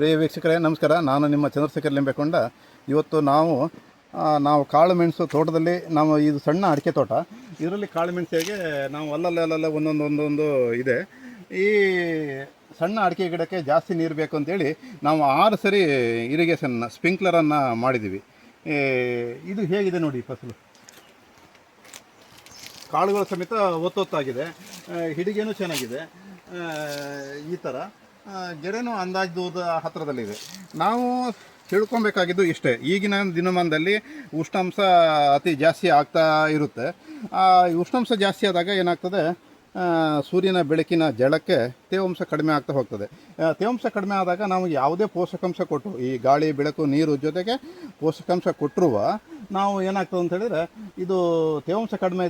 ಪ್ರಿಯ ವೀಕ್ಷಕರೇ ನಮಸ್ಕಾರ. ನಾನು ನಿಮ್ಮ ಚಂದ್ರಶೇಖರ್ ಲಿಂಬೆಕೊಂಡ. ಇವತ್ತು ನಾವು ಕಾಳು ಮೆಣಸು ತೋಟದಲ್ಲಿ ಇದು ಸಣ್ಣ ಅಡಿಕೆ ತೋಟ. ಇದರಲ್ಲಿ ಕಾಳು ಮೆಣಸಿಗೆ ನಾವು ಅಲ್ಲಲ್ಲೇ ಒಂದೊಂದು ಇದೆ. ಈ ಸಣ್ಣ ಅಡಿಕೆ ಗಿಡಕ್ಕೆ ಜಾಸ್ತಿ ನೀರು ಬೇಕು ಅಂತೇಳಿ ನಾವು 6 ಸರಿ ಇರಿಗೇಷನ್ ಸ್ಪ್ರಿಂಕ್ಲರನ್ನು ಮಾಡಿದ್ದೀವಿ. ಇದು ಹೇಗಿದೆ ನೋಡಿ ಫಸಲು. ಕಾಳುಗಳು ಸಮೇತ ಒತ್ತೊತ್ತಾಗಿದೆ, ಹಿಡಿಗೆನೂ ಚೆನ್ನಾಗಿದೆ. ಈ ಥರ ಗೆರೆನೂ ಅಂದಾಜು ಹತ್ತಿರದಲ್ಲಿದೆ. ನಾವು ತಿಳ್ಕೊಬೇಕಾಗಿದ್ದು ಇಷ್ಟೇ, ಈಗಿನ ದಿನಮಾನದಲ್ಲಿ ಉಷ್ಣಾಂಶ ಅತಿ ಜಾಸ್ತಿ ಆಗ್ತಾ ಇರುತ್ತೆ. ಉಷ್ಣಾಂಶ ಜಾಸ್ತಿ ಆದಾಗ ಏನಾಗ್ತದೆ, ಸೂರ್ಯನ ಬೆಳಕಿನ ಜಳಕ್ಕೆ ತೇವಾಂಶ ಕಡಿಮೆ ಆಗ್ತಾ ಹೋಗ್ತದೆ. ತೇವಾಂಶ ಕಡಿಮೆ ಆದಾಗ ನಾವು ಯಾವುದೇ ಪೋಷಕಾಂಶ ಕೊಟ್ಟು, ಈ ಗಾಳಿ ಬೆಳಕು ನೀರು ಜೊತೆಗೆ ಪೋಷಕಾಂಶ ಕೊಟ್ಟರೂ ನಾವು ಏನಾಗ್ತದೆ ಅಂತ ಹೇಳಿದರೆ, ಇದು ತೇವಾಂಶ ಕಡಿಮೆ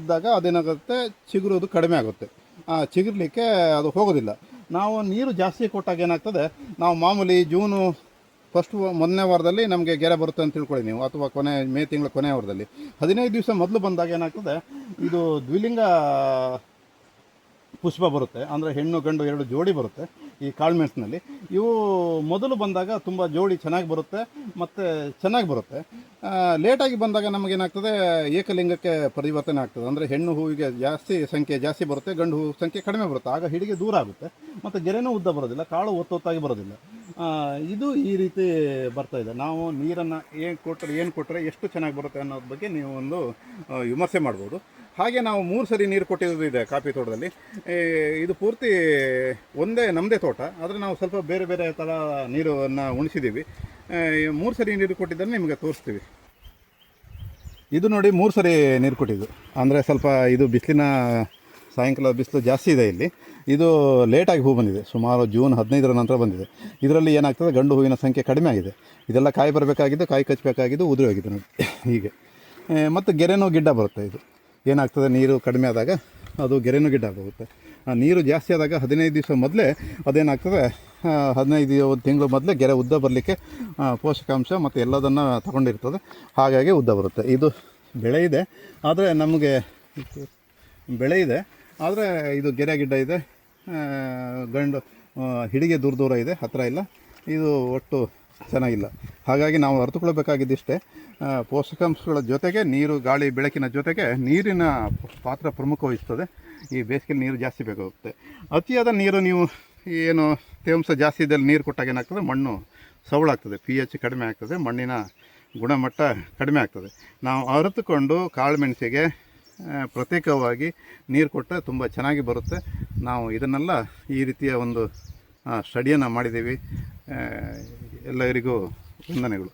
ಇದ್ದಾಗ ಅದೇನಾಗುತ್ತೆ, ಚಿಗುರೋದು ಕಡಿಮೆ ಆಗುತ್ತೆ. ಚಿಗುರ್ಲಿಕ್ಕೆ ಅದು ಹೋಗೋದಿಲ್ಲ. ನಾವು ನೀರು ಜಾಸ್ತಿ ಕೊಟ್ಟಾಗ ಏನಾಗ್ತದೆ, ನಾವು ಮಾಮೂಲಿ ಜೂನು ಮೊದಲನೇ ವಾರದಲ್ಲಿ ನಮಗೆ ಗೆರೆ ಬರುತ್ತೆ ಅಂತ ತಿಳ್ಕೊಳ್ಳಿ ನೀವು, ಅಥವಾ ಮೇ ತಿಂಗಳ ಕೊನೆಯ ವಾರದಲ್ಲಿ 15 ದಿವಸ ಮೊದಲು ಬಂದಾಗ ಏನಾಗ್ತದೆ, ಇದು ದ್ವಿಲಿಂಗ ಪುಷ್ಪ ಬರುತ್ತೆ. ಅಂದರೆ ಹೆಣ್ಣು ಗಂಡು 2 ಜೋಡಿ ಬರುತ್ತೆ ಈ ಕಾಳುಮೆಣಸಿನಲ್ಲಿ. ಇವು ಮೊದಲು ಬಂದಾಗ ತುಂಬ ಜೋಡಿ ಚೆನ್ನಾಗಿ ಬರುತ್ತೆ ಮತ್ತು ಚೆನ್ನಾಗಿ ಬರುತ್ತೆ. ಲೇಟಾಗಿ ಬಂದಾಗ ನಮಗೇನಾಗ್ತದೆ, ಏಕಲಿಂಗಕ್ಕೆ ಪರಿವರ್ತನೆ ಆಗ್ತದೆ. ಅಂದರೆ ಹೆಣ್ಣು ಹೂವಿಗೆ ಸಂಖ್ಯೆ ಜಾಸ್ತಿ ಬರುತ್ತೆ, ಗಂಡು ಹೂವು ಸಂಖ್ಯೆ ಕಡಿಮೆ ಬರುತ್ತೆ. ಆಗ ಹಿಡಿಗೆ ದೂರ ಆಗುತ್ತೆ ಮತ್ತು ಗೆರೆನೂ ಉದ್ದ ಬರೋದಿಲ್ಲ, ಕಾಳು ಒತ್ತೊತ್ತಾಗಿ ಬರೋದಿಲ್ಲ. ಇದು ಈ ರೀತಿ ಬರ್ತಾಯಿದೆ. ನಾವು ನೀರನ್ನು ಏನು ಕೊಟ್ಟರೆ ಎಷ್ಟು ಚೆನ್ನಾಗಿ ಬರುತ್ತೆ ಅನ್ನೋದ್ರ ಬಗ್ಗೆ ನೀವು ಒಂದು ವಿಮರ್ಶೆ ಮಾಡ್ಬೋದು. ಹಾಗೆ ನಾವು 3 ಸರಿ ನೀರು ಕೊಟ್ಟಿರೋದು ಇದೆ ಕಾಫಿ ತೋಟದಲ್ಲಿ. ಇದು ಪೂರ್ತಿ ಒಂದೇ ನಮ್ಮದೇ ತೋಟ, ಆದರೆ ನಾವು ಸ್ವಲ್ಪ ಬೇರೆ ಬೇರೆ ಥರ ನೀರನ್ನು ಉಣಿಸಿದ್ದೀವಿ. 3 ಸರಿ ನೀರು ಕೊಟ್ಟಿದ್ದನ್ನು ನಿಮಗೆ ತೋರಿಸ್ತೀವಿ. ಇದು ನೋಡಿ 3 ಸರಿ ನೀರು ಕೊಟ್ಟಿದ್ದು. ಅಂದರೆ ಸ್ವಲ್ಪ ಇದು ಸಾಯಂಕಾಲ ಬಿಸಿಲು ಜಾಸ್ತಿ ಇದೆ ಇಲ್ಲಿ. ಇದು ಲೇಟಾಗಿ ಹೂ ಬಂದಿದೆ, ಸುಮಾರು ಜೂನ್ 15ರ ನಂತರ ಬಂದಿದೆ. ಇದರಲ್ಲಿ ಏನಾಗ್ತದೆ, ಗಂಡು ಹೂವಿನ ಸಂಖ್ಯೆ ಕಡಿಮೆ ಆಗಿದೆ. ಇದೆಲ್ಲ ಕಾಯಿ ಬರಬೇಕಾಗಿದ್ದು, ಕಾಯಿ ಕಚ್ಚಬೇಕಾಗಿದ್ದು ಉದುರಿ ಹೋಗಿದೆ ನೋಡಿ ಹೀಗೆ. ಮತ್ತು ಗೆರೆನೂ ಗಿಡ್ಡ ಬರುತ್ತೆ. ಇದು ಏನಾಗ್ತದೆ, ನೀರು ಕಡಿಮೆ ಆದಾಗ ಅದು ಗೆರೆನೂ ಗಿಡ್ಡ ಆಗುತ್ತೆ. ನೀರು ಜಾಸ್ತಿ ಆದಾಗ 15 ದಿವಸ ಮೊದಲೇ ಅದೇನಾಗ್ತದೆ, 15 ತಿಂಗಳು ಮೊದಲೇ ಗೆರೆ ಉದ್ದ ಬರಲಿಕ್ಕೆ ಪೋಷಕಾಂಶ ಮತ್ತು ಎಲ್ಲದನ್ನು ತಗೊಂಡಿರ್ತದೆ. ಹಾಗಾಗಿ ಉದ್ದ ಬರುತ್ತೆ. ಇದು ಬೆಳೆ ಇದೆ, ಆದರೆ ನಮಗೆ ಆದರೆ ಇದು ಗೆರೆ ಗಿಡ್ಡ ಇದೆ, ಗಂಡು ಹಿಡಿಗೆ ದೂರ ಇದೆ, ಹತ್ತಿರ ಇಲ್ಲ. ಇದು ಒಟ್ಟು ಚೆನ್ನಾಗಿಲ್ಲ. ಹಾಗಾಗಿ ನಾವು ಅರ್ಥಕೊಳ್ಬೇಕಾಗಿದ್ದಿಷ್ಟೇ, ಪೋಷಕಾಂಶಗಳ ಜೊತೆಗೆ ನೀರು ಗಾಳಿ ಬೆಳಕಿನ ಜೊತೆಗೆ ನೀರಿನ ಪಾತ್ರ ಪ್ರಮುಖ ವಹಿಸ್ತದೆ. ಈ ಬೇಸಿಗೆಯಲ್ಲಿ ನೀರು ಜಾಸ್ತಿ ಬೇಕಾಗುತ್ತೆ. ಅತಿಯಾದ ನೀರು ನೀವು ಏನು ತೇವಾಂಶ ಜಾಸ್ತಿ ಇದ್ದಲ್ಲಿ ನೀರು ಕೊಟ್ಟಾಗ ಏನಾಗ್ತದೆ, ಮಣ್ಣು ಸವಳಾಗ್ತದೆ, pH ಕಡಿಮೆ ಆಗ್ತದೆ, ಮಣ್ಣಿನ ಗುಣಮಟ್ಟ ಕಡಿಮೆ ಆಗ್ತದೆ. ನಾವು ಅರಿತುಕೊಂಡು ಕಾಳುಮೆಣಸಿಗೆ ಪ್ರತ್ಯೇಕವಾಗಿ ನೀರು ಕೊಟ್ಟರೆ ತುಂಬ ಚೆನ್ನಾಗಿ ಬರುತ್ತೆ. ನಾವು ಇದನ್ನೆಲ್ಲ ಈ ರೀತಿಯ ಒಂದು ಸ್ಟಡಿಯನ್ನು ಮಾಡಿದ್ದೀವಿ. ಎಲ್ಲರಿಗೂ ವಂದನೆಗಳು.